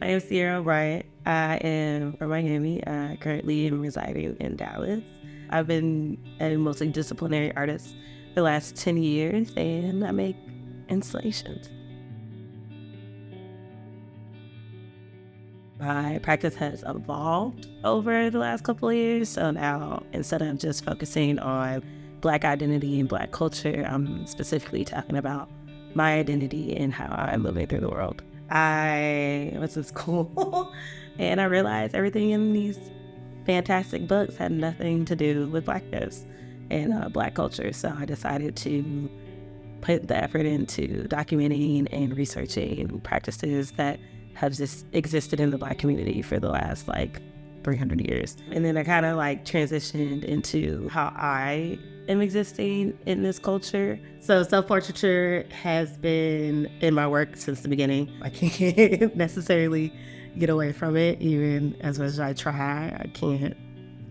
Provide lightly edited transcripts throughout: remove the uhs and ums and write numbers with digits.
I am Ciara Elle Bryant. I am from Miami. I currently am residing in Dallas. I've been a multidisciplinary artist for the last 10 years, and I make installations. My practice has evolved over the last couple of years. So now, instead of just focusing on Black identity and Black culture, I'm specifically talking about my identity and how I'm moving through the world. I was in school and I realized everything in these fantastic books had nothing to do with Blackness and Black culture. So I decided to put the effort into documenting and researching practices that have just existed in the Black community for the last 300 years. And then I kind of transitioned into how I am existing in this culture. So self-portraiture has been in my work since the beginning. I can't necessarily get away from it, even as much as I try. I can't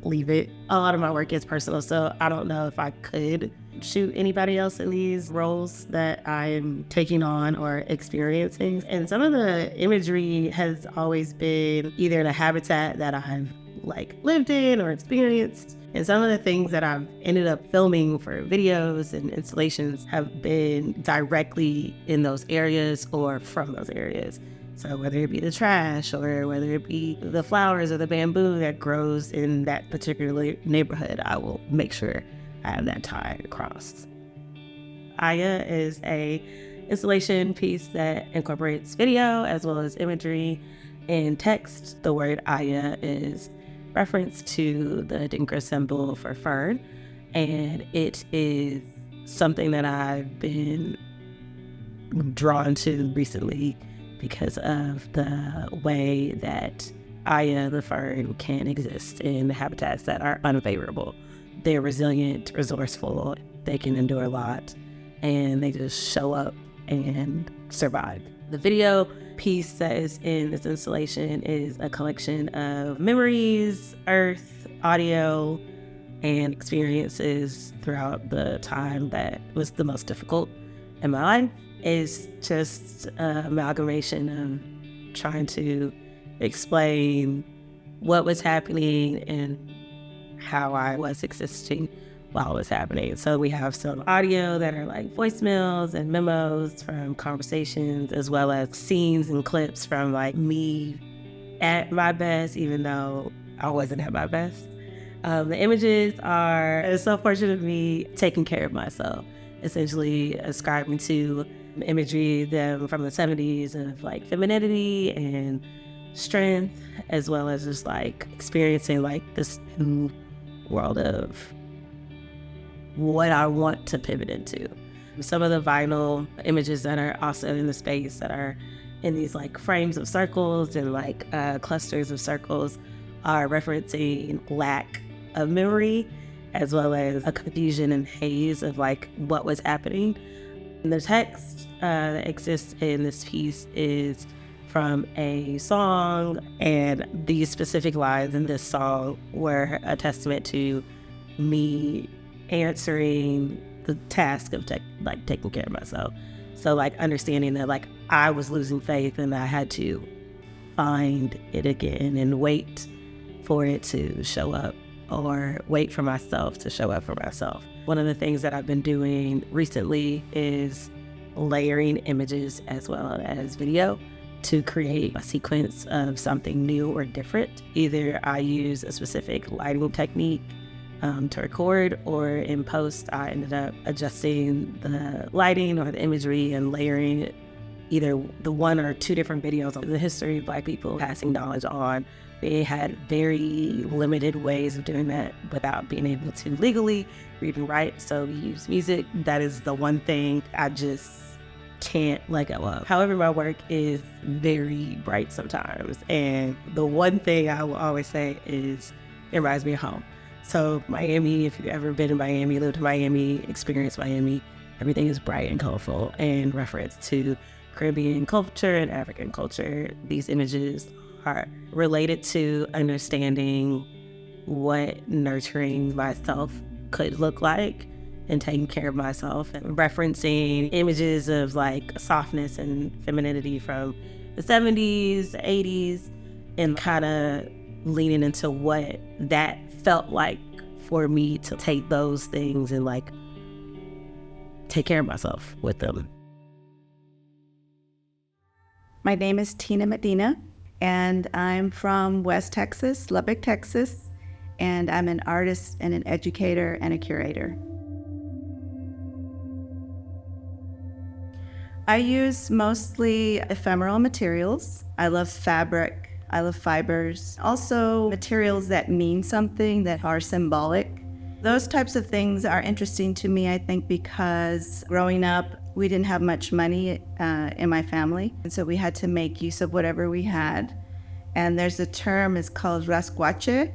leave it. A lot of my work is personal, so I don't know if I could shoot anybody else in these roles that I'm taking on or experiencing. And some of the imagery has always been either in a habitat that I've lived in or experienced. And some of the things that I've ended up filming for videos and installations have been directly in those areas or from those areas. So whether it be the trash or whether it be the flowers or the bamboo that grows in that particular neighborhood, I will make sure I have that tie across. Aya is a installation piece that incorporates video as well as imagery and text. The word Aya is reference to the Dinka symbol for fern, and it is something that I've been drawn to recently because of the way that Aya, the fern, can exist in habitats that are unfavorable. They're resilient, resourceful, they can endure a lot, and they just show up and survive. The video piece that is in this installation is a collection of memories, earth, audio, and experiences throughout the time that was the most difficult in my life. It's just an amalgamation of trying to explain what was happening and how I was existing while it was happening. So we have some audio that are voicemails and memos from conversations, as well as scenes and clips from me at my best, even though I wasn't at my best. The images are a self-portrait of me taking care of myself, essentially ascribing to imagery them from the 70s of femininity and strength, as well as just experiencing this new world of what I want to pivot into. Some of the vinyl images that are also in the space that are in these frames of circles and clusters of circles are referencing lack of memory, as well as a confusion and haze of what was happening. And the text that exists in this piece is from a song, and these specific lines in this song were a testament to me answering the task of taking care of myself. So understanding that I was losing faith and I had to find it again and wait for it to show up, or wait for myself to show up for myself. One of the things that I've been doing recently is layering images as well as video to create a sequence of something new or different. Either I use a specific lighting technique to record, or in post I ended up adjusting the lighting or the imagery and layering it, either the one or two different videos on the history of Black people passing knowledge on. They had very limited ways of doing that without being able to legally read and write, so we use music. That is the one thing I just can't let go of. However, my work is very bright sometimes, and the one thing I will always say is it reminds me of home. So Miami, if you've ever been in Miami, lived in Miami, experienced Miami, everything is bright and colorful and reference to Caribbean culture and African culture. These images are related to understanding what nurturing myself could look like and taking care of myself, and referencing images of softness and femininity from the 70s, 80s, and kind of leaning into what that felt like for me to take those things and like take care of myself with them. My name is Tina Medina, and I'm from West Texas, Lubbock, Texas, and I'm an artist and an educator and a curator. I use mostly ephemeral materials. I love fabric. I love fibers. Also materials that mean something, that are symbolic. Those types of things are interesting to me, I think, because growing up, we didn't have much money in my family. And so we had to make use of whatever we had. And there's a term, it's called rascuache.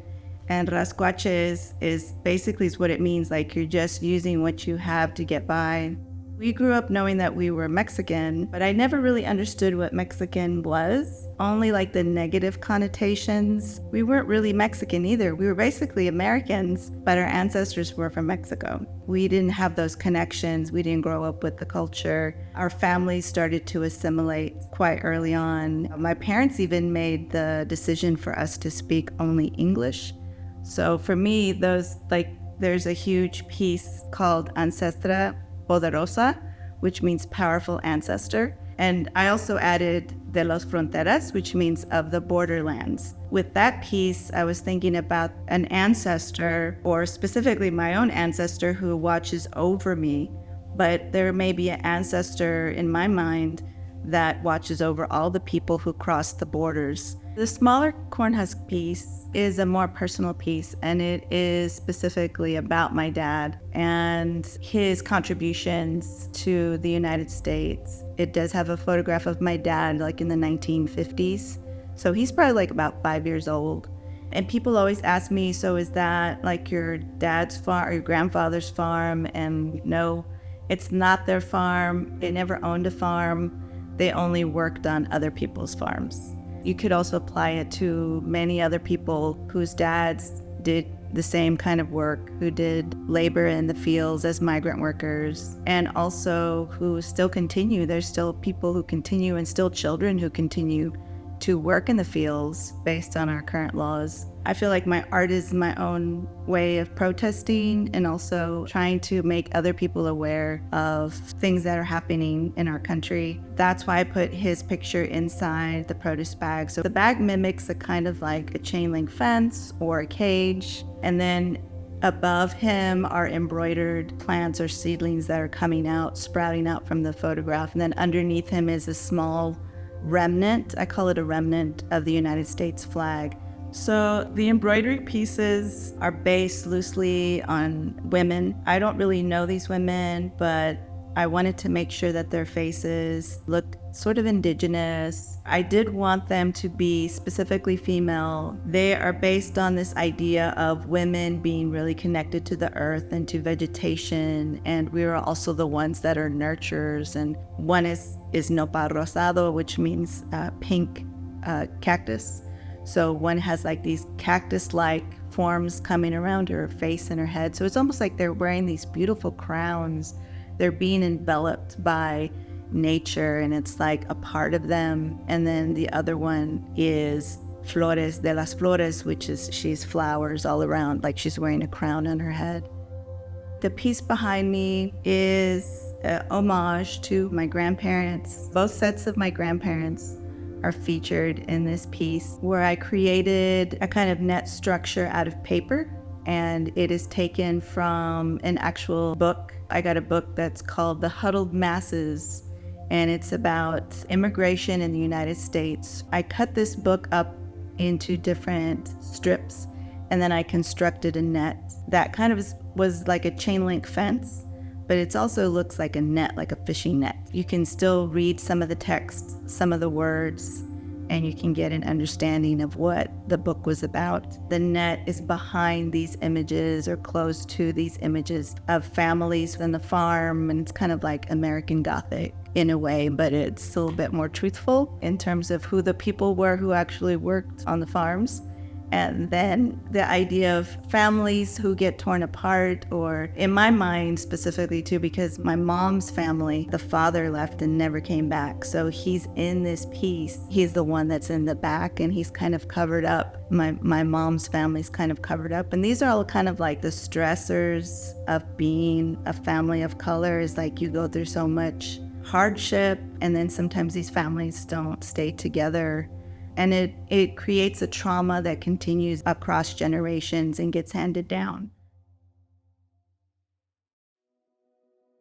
And rascuache is basically what it means, like you're just using what you have to get by. We grew up knowing that we were Mexican, but I never really understood what Mexican was, only like the negative connotations. We weren't really Mexican either. We were basically Americans, but our ancestors were from Mexico. We didn't have those connections. We didn't grow up with the culture. Our families started to assimilate quite early on. My parents even made the decision for us to speak only English. So for me, there's a huge piece called Ancestra Poderosa, which means powerful ancestor. And I also added de los fronteras, which means of the borderlands. With that piece, I was thinking about an ancestor, or specifically my own ancestor, who watches over me. But there may be an ancestor in my mind that watches over all the people who cross the borders. The smaller corn husk piece is a more personal piece, and it is specifically about my dad and his contributions to the United States. It does have a photograph of my dad like in the 1950s. So he's probably like about 5 years old. And people always ask me, so is that like your dad's farm or your grandfather's farm? And no, it's not their farm. They never owned a farm. They only worked on other people's farms. You could also apply it to many other people whose dads did the same kind of work, who did labor in the fields as migrant workers, and also who still continue. There's still people who continue, and still children who continue to work in the fields based on our current laws. I feel like my art is my own way of protesting and also trying to make other people aware of things that are happening in our country. That's why I put his picture inside the produce bag. So the bag mimics a kind of like a chain link fence or a cage. And then above him are embroidered plants or seedlings that are coming out, sprouting out from the photograph. And then underneath him is a small remnant, I call it a remnant of the United States flag. So the embroidery pieces are based loosely on women. I don't really know these women, but I wanted to make sure that their faces looked sort of indigenous. I did want them to be specifically female. They are based on this idea of women being really connected to the earth and to vegetation, and we are also the ones that are nurturers. And one is nopal rosado, which means pink cactus. So one has like these cactus-like forms coming around her face and her head. So it's almost like they're wearing these beautiful crowns. They're being enveloped by nature, and it's like a part of them. And then the other one is Flores de las Flores, which is she's flowers all around, like she's wearing a crown on her head. The piece behind me is an homage to my grandparents. Both sets of my grandparents are featured in this piece, where I created a kind of net structure out of paper, and it is taken from an actual book. I got a book that's called The Huddled Masses, and it's about immigration in the United States. I cut this book up into different strips, and then I constructed a net that kind of was like a chain link fence, but it also looks like a net, like a fishing net. You can still read some of the text, some of the words, and you can get an understanding of what the book was about. The net is behind these images or close to these images of families from the farm, and it's kind of like American Gothic in a way, but it's still a bit more truthful in terms of who the people were who actually worked on the farms. And then the idea of families who get torn apart, or in my mind specifically too, because my mom's family, the father left and never came back. So he's in this piece. He's the one that's in the back and he's kind of covered up. My mom's family's kind of covered up. And these are all kind of like the stressors of being a family of color, is like you go through so much hardship, and then sometimes these families don't stay together. And it creates a trauma that continues across generations and gets handed down.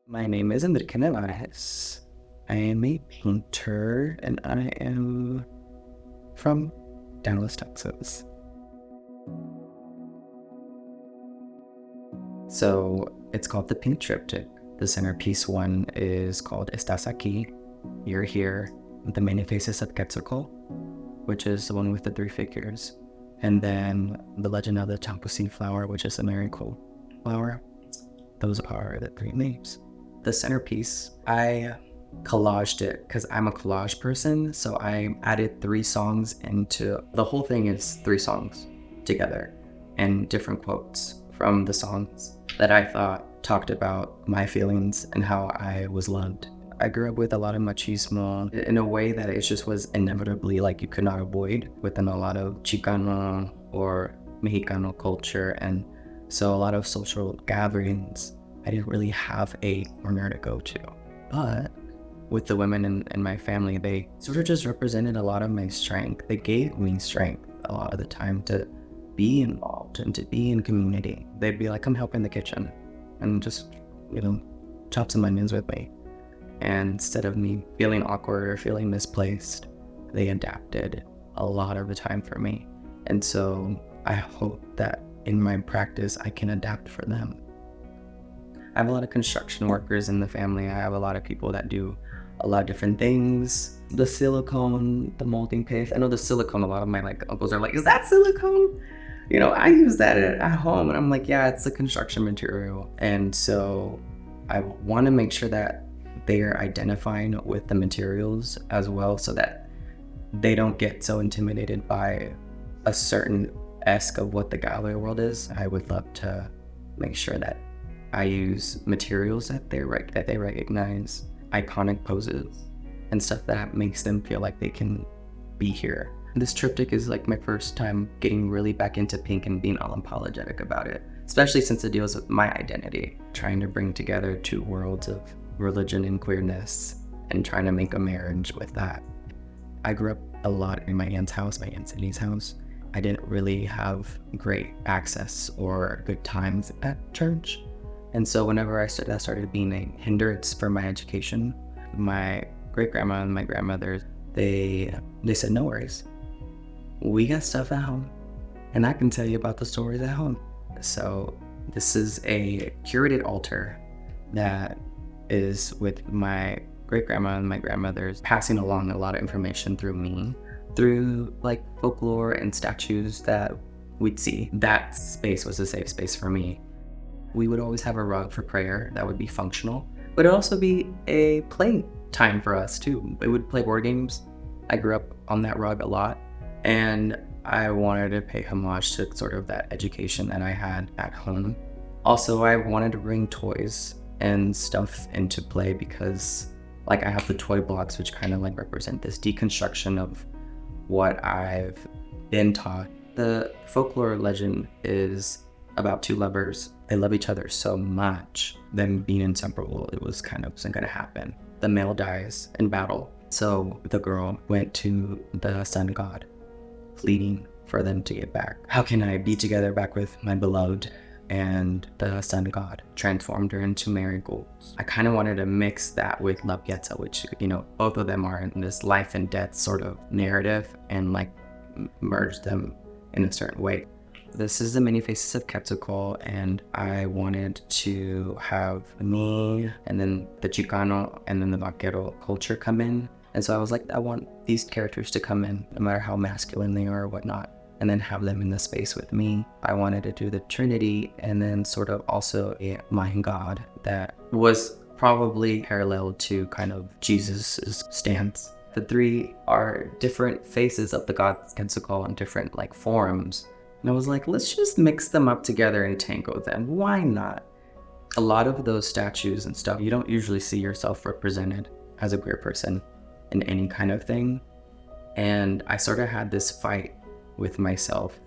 My name is Enrique Nevárez. I am a painter and I am from Dallas, Texas. So it's called the Pink Triptych. The centerpiece one is called Estás Aquí, You're Here. The many faces of Quetzalcoatl, which is the one with the 3 figures. And then the legend of the Champusin flower, which is a marigold flower. Those are the 3 names. The centerpiece, I collaged it because I'm a collage person. So I added 3 songs into, the whole thing is 3 songs together and different quotes from the songs that I thought talked about my feelings and how I was loved. I grew up with a lot of machismo in a way that it just was inevitably like you could not avoid within a lot of Chicano or Mexicano culture. And so a lot of social gatherings, I didn't really have a corner to go to. But with the women in my family, they sort of just represented a lot of my strength. They gave me strength a lot of the time to be involved and to be in community. They'd be like, come help in the kitchen and just, chop some onions with me. And instead of me feeling awkward or feeling misplaced, they adapted a lot of the time for me. And so I hope that in my practice, I can adapt for them. I have a lot of construction workers in the family. I have a lot of people that do a lot of different things. The silicone, the molding paste. I know the silicone, a lot of my uncles are like, is that silicone? I use that at home. And I'm like, yeah, it's a construction material. And so I want to make sure that they're identifying with the materials as well, so that they don't get so intimidated by a certain esque of what the gallery world is. I would love to make sure that I use materials that they recognize, iconic poses, and stuff that makes them feel like they can be here. This triptych is like my first time getting really back into pink and being all unapologetic about it, especially since it deals with my identity, trying to bring together 2 worlds of religion and queerness and trying to make a marriage with that. I grew up a lot in my aunt's house, my Aunt Cindy's house. I didn't really have great access or good times at church. And so whenever that started being a hindrance for my education, my great-grandma and my grandmother, they said, no worries. We got stuff at home and I can tell you about the stories at home. So this is a curated altar that is with my great-grandma and my grandmother's passing along a lot of information through me, through folklore and statues that we'd see. That space was a safe space for me. We would always have a rug for prayer that would be functional, but it'd also be a play time for us too. We would play board games. I grew up on that rug a lot, and I wanted to pay homage to sort of that education that I had at home. Also, I wanted to bring toys and stuff into play because I have the toy blocks, which kind of represent this deconstruction of what I've been taught. The folklore legend is about 2 lovers. They love each other so much, them being inseparable, it wasn't gonna happen. The male dies in battle, so the girl went to the sun god, pleading for them to get back. How can I be together back with my beloved? And the sun god transformed her into marigolds. I kind of wanted to mix that with La Pieta, which, both of them are in this life and death sort of narrative, and merge them in a certain way. This is the many faces of Quetzalcoatl, and I wanted to have me and then the Chicano and then the Vaquero culture come in. And so I was like, I want these characters to come in, no matter how masculine they are or whatnot, and then have them in the space with me. I wanted to do the Trinity and then sort of also a Mayan God that was probably parallel to kind of Jesus's stance. The 3 are different faces of the god Quetzalcoatl in different forms, And I was like, let's just mix them up together and tango them. Why not? A lot of those statues and stuff, you don't usually see yourself represented as a queer person in any kind of thing. And I sort of had this fight with myself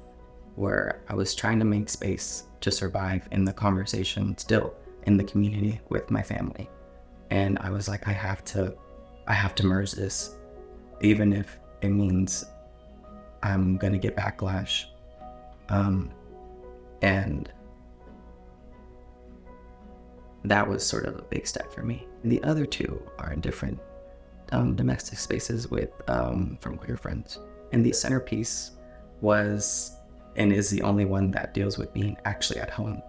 where I was trying to make space to survive in the conversation, still in the community with my family. And I was like, I have to merge this, even if it means I'm gonna get backlash. And that was sort of a big step for me. The other two are in different domestic spaces with from queer friends. And the centerpiece was and is the only one that deals with being actually at home.